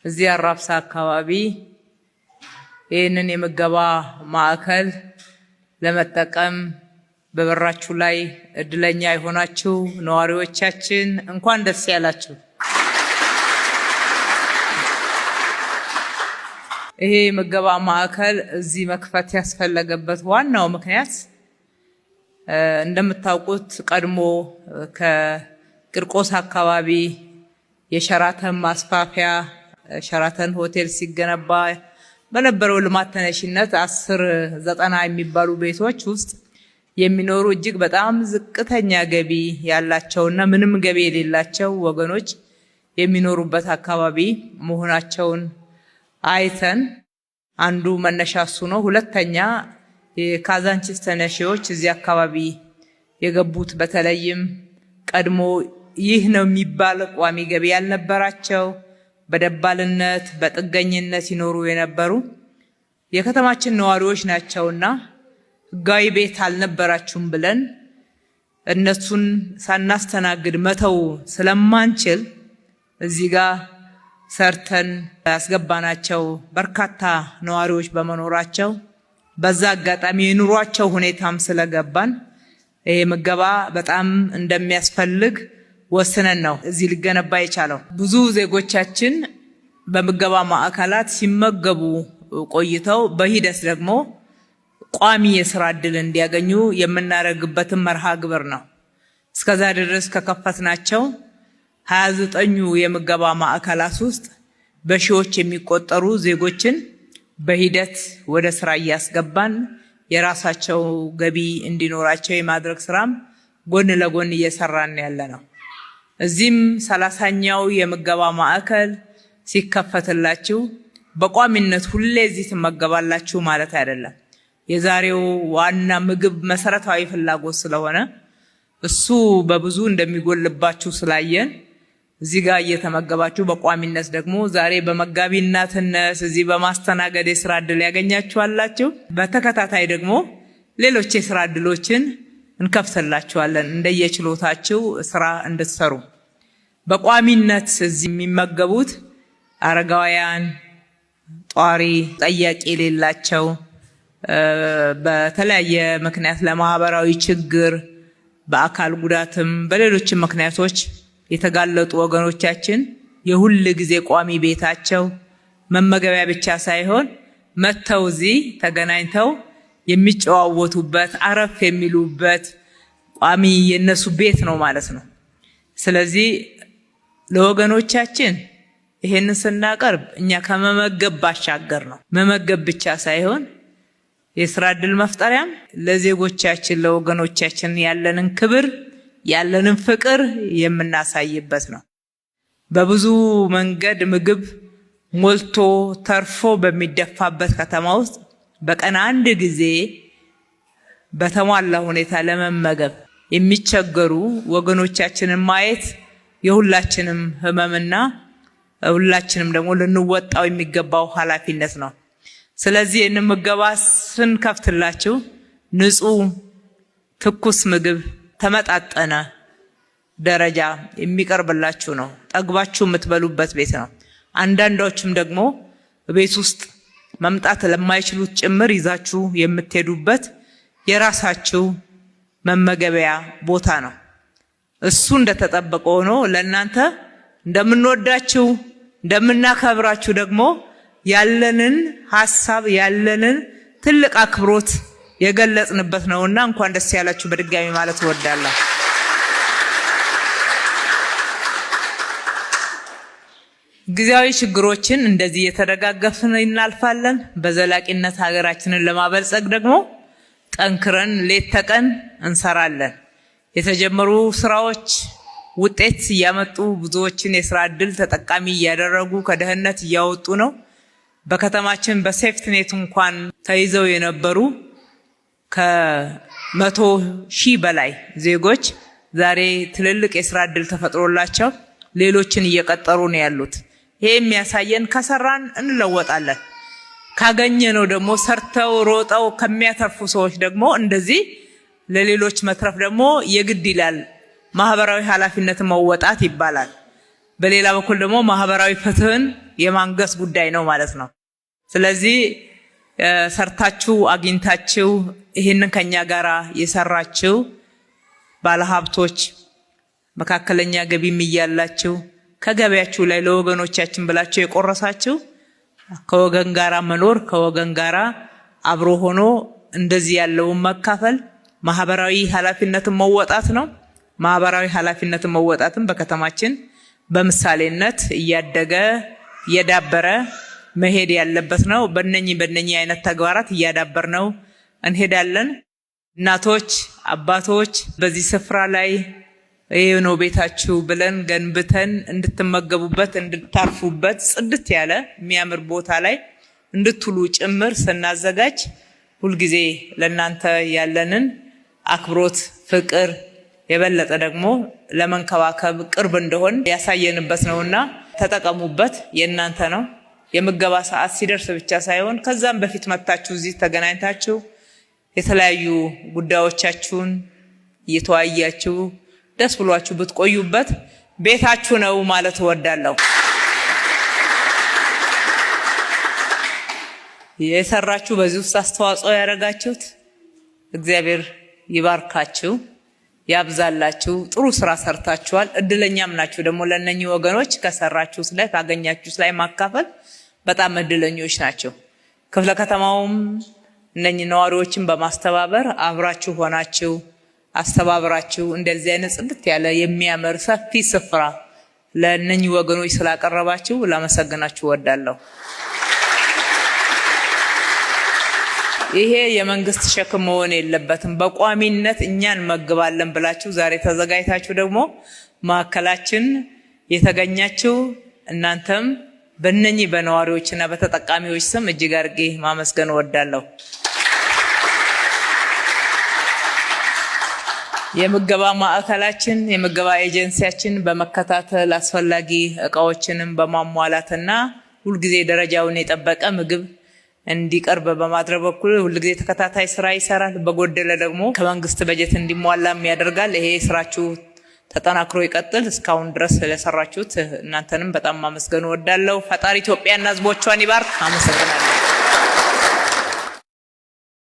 እዚህ አራብሳ አካባቢ ይህንን የምገባ ማዕከል ለመጠቀም በበራችሁ ላይ እድለኛ የሆናችሁ ነዋሪዎቻችን እንኳን ደስ ያላችሁ። ይሄ የምገባ ማዕከል እዚህ መክፈት ያስፈለገበት ዋናው ምክንያት እንደምታውቁት ቀድሞ ከቂርቆስ አካባቢ የሸራተን ማስፋፊያ ሸራተን ሆቴል ሲገነባ በነበረው ልማት ተነሽነት 10-90 የሚባሉ ቤቶች ውስጥ የሚኖሩ እጅግ በጣም ዝቅተኛ ገቢ ያላቸውና ምንም ገቢ የሌላቸው ወገኖች የሚኖሩበት አካባቢ መሆናቸውን አይተን አንዱ መነሻ እሱ ነው። ሁለተኛ የካዛንቺስ ተነሺዎች እዚህ አካባቢ የገቡት በተለይም ቀድሞ ይህ ነው የሚባል ቋሚ ገቢ ያልነበራቸው በደባልነት በጥገኝነት ይኖሩ የነበሩ የከተማችን ነዋሪዎች ናቸውና ህጋዊ ቤት አልነበራችሁም ብለን እነሱን ሳናስተናግድ መተው ስለማንችል እዚህ ጋር ሰርተን ያስገባናቸው በርካታ ነዋሪዎች በመኖራቸው በዛ አጋጣሚ የኑሯቸው ሁኔታም ስለገባን ይሄ ምገባ በጣም እንደሚያስፈልግ ወስነን ነው እዚህ ሊገነባ የቻለው። ብዙ ዜጎቻችን በምገባ ማዕከላት ሲመገቡ ቆይተው በሂደት ደግሞ ቋሚ የስራ ዕድል እንዲያገኙ የምናደርግበትን መርሃ ግብር ነው። እስከዛ ድረስ ከከፈትናቸው 29 የምገባ ማዕከላት ውስጥ በሺዎች የሚቆጠሩ ዜጎችን በሂደት ወደ ስራ እያስገባን የራሳቸው ገቢ እንዲኖራቸው የማድረግ ስራም ጎን ለጎን እየሰራን ያለ ነው። እዚህም 30ኛው የምገባ ማዕከል ሲከፈትላችሁ በቋሚነት ሁሌ እዚህ ትመገባላችሁ ማለት አይደለም። የዛሬው ዋና ምግብ መሰረታዊ ፍላጎት ስለሆነ እሱ በብዙ እንደሚጎልባችሁ ስላየን እዚህ ጋር እየተመገባችሁ በቋሚነት ደግሞ ዛሬ በመጋቢነትነት እዚህ በማስተናገድ የስራ ዕድል ያገኛችኋላችሁ። በተከታታይ ደግሞ ሌሎች የስራ ዕድሎችን እንከፍትላችኋለን እንደየችሎታችሁ ስራ እንድትሰሩ። በቋሚነት እዚህ የሚመገቡት አረጋውያን፣ ጧሪ ጠያቂ የሌላቸው በተለያየ ምክንያት ለማህበራዊ ችግር በአካል ጉዳትም በሌሎችም ምክንያቶች የተጋለጡ ወገኖቻችን የሁል ጊዜ ቋሚ ቤታቸው መመገቢያ ብቻ ሳይሆን መተው እዚህ ተገናኝተው የሚጨዋወቱበት አረፍ የሚሉበት ቋሚ የነሱ ቤት ነው ማለት ነው። ስለዚህ ለወገኖቻችን ይሄንን ስናቀርብ እኛ ከመመገብ ባሻገር ነው። መመገብ ብቻ ሳይሆን የስራ ዕድል መፍጠሪያም ለዜጎቻችን ለወገኖቻችን ያለንን ክብር ያለንን ፍቅር የምናሳይበት ነው። በብዙ መንገድ ምግብ ሞልቶ ተርፎ በሚደፋበት ከተማ ውስጥ በቀን አንድ ጊዜ በተሟላ ሁኔታ ለመመገብ የሚቸገሩ ወገኖቻችንን ማየት የሁላችንም ህመምና ሁላችንም ደግሞ ልንወጣው የሚገባው ኃላፊነት ነው። ስለዚህ ይህንን ምገባ ስንከፍትላችሁ ንጹህ ትኩስ ምግብ ተመጣጠነ ደረጃ የሚቀርብላችሁ ነው። ጠግባችሁ የምትበሉበት ቤት ነው። አንዳንዶችም ደግሞ ቤት ውስጥ መምጣት ለማይችሉት ጭምር ይዛችሁ የምትሄዱበት የራሳችሁ መመገቢያ ቦታ ነው። እሱ እንደተጠበቀ ሆኖ ለእናንተ እንደምንወዳችሁ እንደምናከብራችሁ ደግሞ ያለንን ሐሳብ ያለንን ትልቅ አክብሮት የገለጽንበት ነውና እንኳን ደስ ያላችሁ በድጋሚ ማለት እወዳለሁ። ጊዜያዊ ችግሮችን እንደዚህ የተደጋገፍን እናልፋለን። በዘላቂነት ሀገራችንን ለማበልጸግ ደግሞ ጠንክረን ሌት ተቀን እንሰራለን። የተጀመሩ ስራዎች ውጤት እያመጡ ብዙዎችን የስራ ዕድል ተጠቃሚ እያደረጉ ከድህነት እያወጡ ነው። በከተማችን በሴፍትኔት እንኳን ተይዘው የነበሩ ከ100,000 በላይ ዜጎች ዛሬ ትልልቅ የስራ ዕድል ተፈጥሮላቸው ሌሎችን እየቀጠሩ ነው ያሉት። ይሄ የሚያሳየን ከሰራን እንለወጣለን። ካገኘነው ደግሞ ሰርተው ሮጠው ከሚያተርፉ ሰዎች ደግሞ እንደዚህ ለሌሎች መትረፍ ደግሞ የግድ ይላል። ማህበራዊ ኃላፊነትን መወጣት ይባላል። በሌላ በኩል ደግሞ ማህበራዊ ፍትህን የማንገስ ጉዳይ ነው ማለት ነው። ስለዚህ ሰርታችሁ አግኝታችሁ ይህንን ከኛ ጋራ የሰራችሁ ባለሀብቶች፣ መካከለኛ ገቢም እያላችሁ ከገበያችሁ ላይ ለወገኖቻችን ብላችሁ የቆረሳችሁ ከወገን ጋራ መኖር ከወገን ጋራ አብሮ ሆኖ እንደዚህ ያለውን መካፈል ማህበራዊ ኃላፊነትን መወጣት ነው። ማህበራዊ ኃላፊነትን መወጣትን በከተማችን በምሳሌነት እያደገ እየዳበረ መሄድ ያለበት ነው። በእነኚህ አይነት ተግባራት እያዳበርነው እንሄዳለን። እናቶች፣ አባቶች በዚህ ስፍራ ላይ ይሄ ነው ቤታችሁ ብለን ገንብተን እንድትመገቡበት እንድታርፉበት ጽድት ያለ የሚያምር ቦታ ላይ እንድትሉ ጭምር ስናዘጋጅ ሁልጊዜ ለእናንተ ያለንን አክብሮት፣ ፍቅር የበለጠ ደግሞ ለመንከባከብ ቅርብ እንደሆን ያሳየንበት ነውና ተጠቀሙበት። የእናንተ ነው። የምገባ ሰዓት ሲደርስ ብቻ ሳይሆን ከዛም በፊት መጣችሁ እዚህ ተገናኝታችሁ የተለያዩ ጉዳዮቻችሁን እየተወያያችሁ ደስ ብሏችሁ ብትቆዩበት ቤታችሁ ነው ማለት እወዳለሁ። የሰራችሁ በዚህ ውስጥ አስተዋጽኦ ያደረጋችሁት እግዚአብሔር ይባርካችሁ፣ ያብዛላችሁ። ጥሩ ስራ ሰርታችኋል። እድለኛም ናችሁ ደግሞ ለነኚህ ወገኖች ከሰራችሁት ላይ ካገኛችሁት ላይ ማካፈል በጣም እድለኞች ናቸው። ክፍለ ከተማውም እነኚህ ነዋሪዎችን በማስተባበር አብራችሁ ሆናችሁ አስተባብራችሁ እንደዚህ አይነት ጽድት ያለ የሚያምር ሰፊ ስፍራ ለነኚህ ወገኖች ስላቀረባችሁ ላመሰግናችሁ እወዳለሁ። ይሄ የመንግስት ሸክም መሆን የለበትም። በቋሚነት እኛን መግባለን ብላችሁ ዛሬ ተዘጋጅታችሁ ደግሞ ማዕከላችን የተገኛችሁ እናንተም በእነኚህ በነዋሪዎችና በተጠቃሚዎች ስም እጅግ አድርጌ ማመስገን እወዳለሁ። የምገባ ማዕከላችን የምገባ ኤጀንሲያችን በመከታተል አስፈላጊ እቃዎችንም በማሟላትና ሁልጊዜ ደረጃውን የጠበቀ ምግብ እንዲቀርብ በማድረግ በኩል ሁልጊዜ ተከታታይ ስራ ይሰራል። በጎደለ ደግሞ ከመንግስት በጀት እንዲሟላም ያደርጋል። ይሄ ስራችሁ ተጠናክሮ ይቀጥል። እስካሁን ድረስ ስለሰራችሁት እናንተንም በጣም ማመስገን እወዳለሁ። ፈጣሪ ኢትዮጵያና ሕዝቦቿን ይባርክ። አመሰግናለሁ።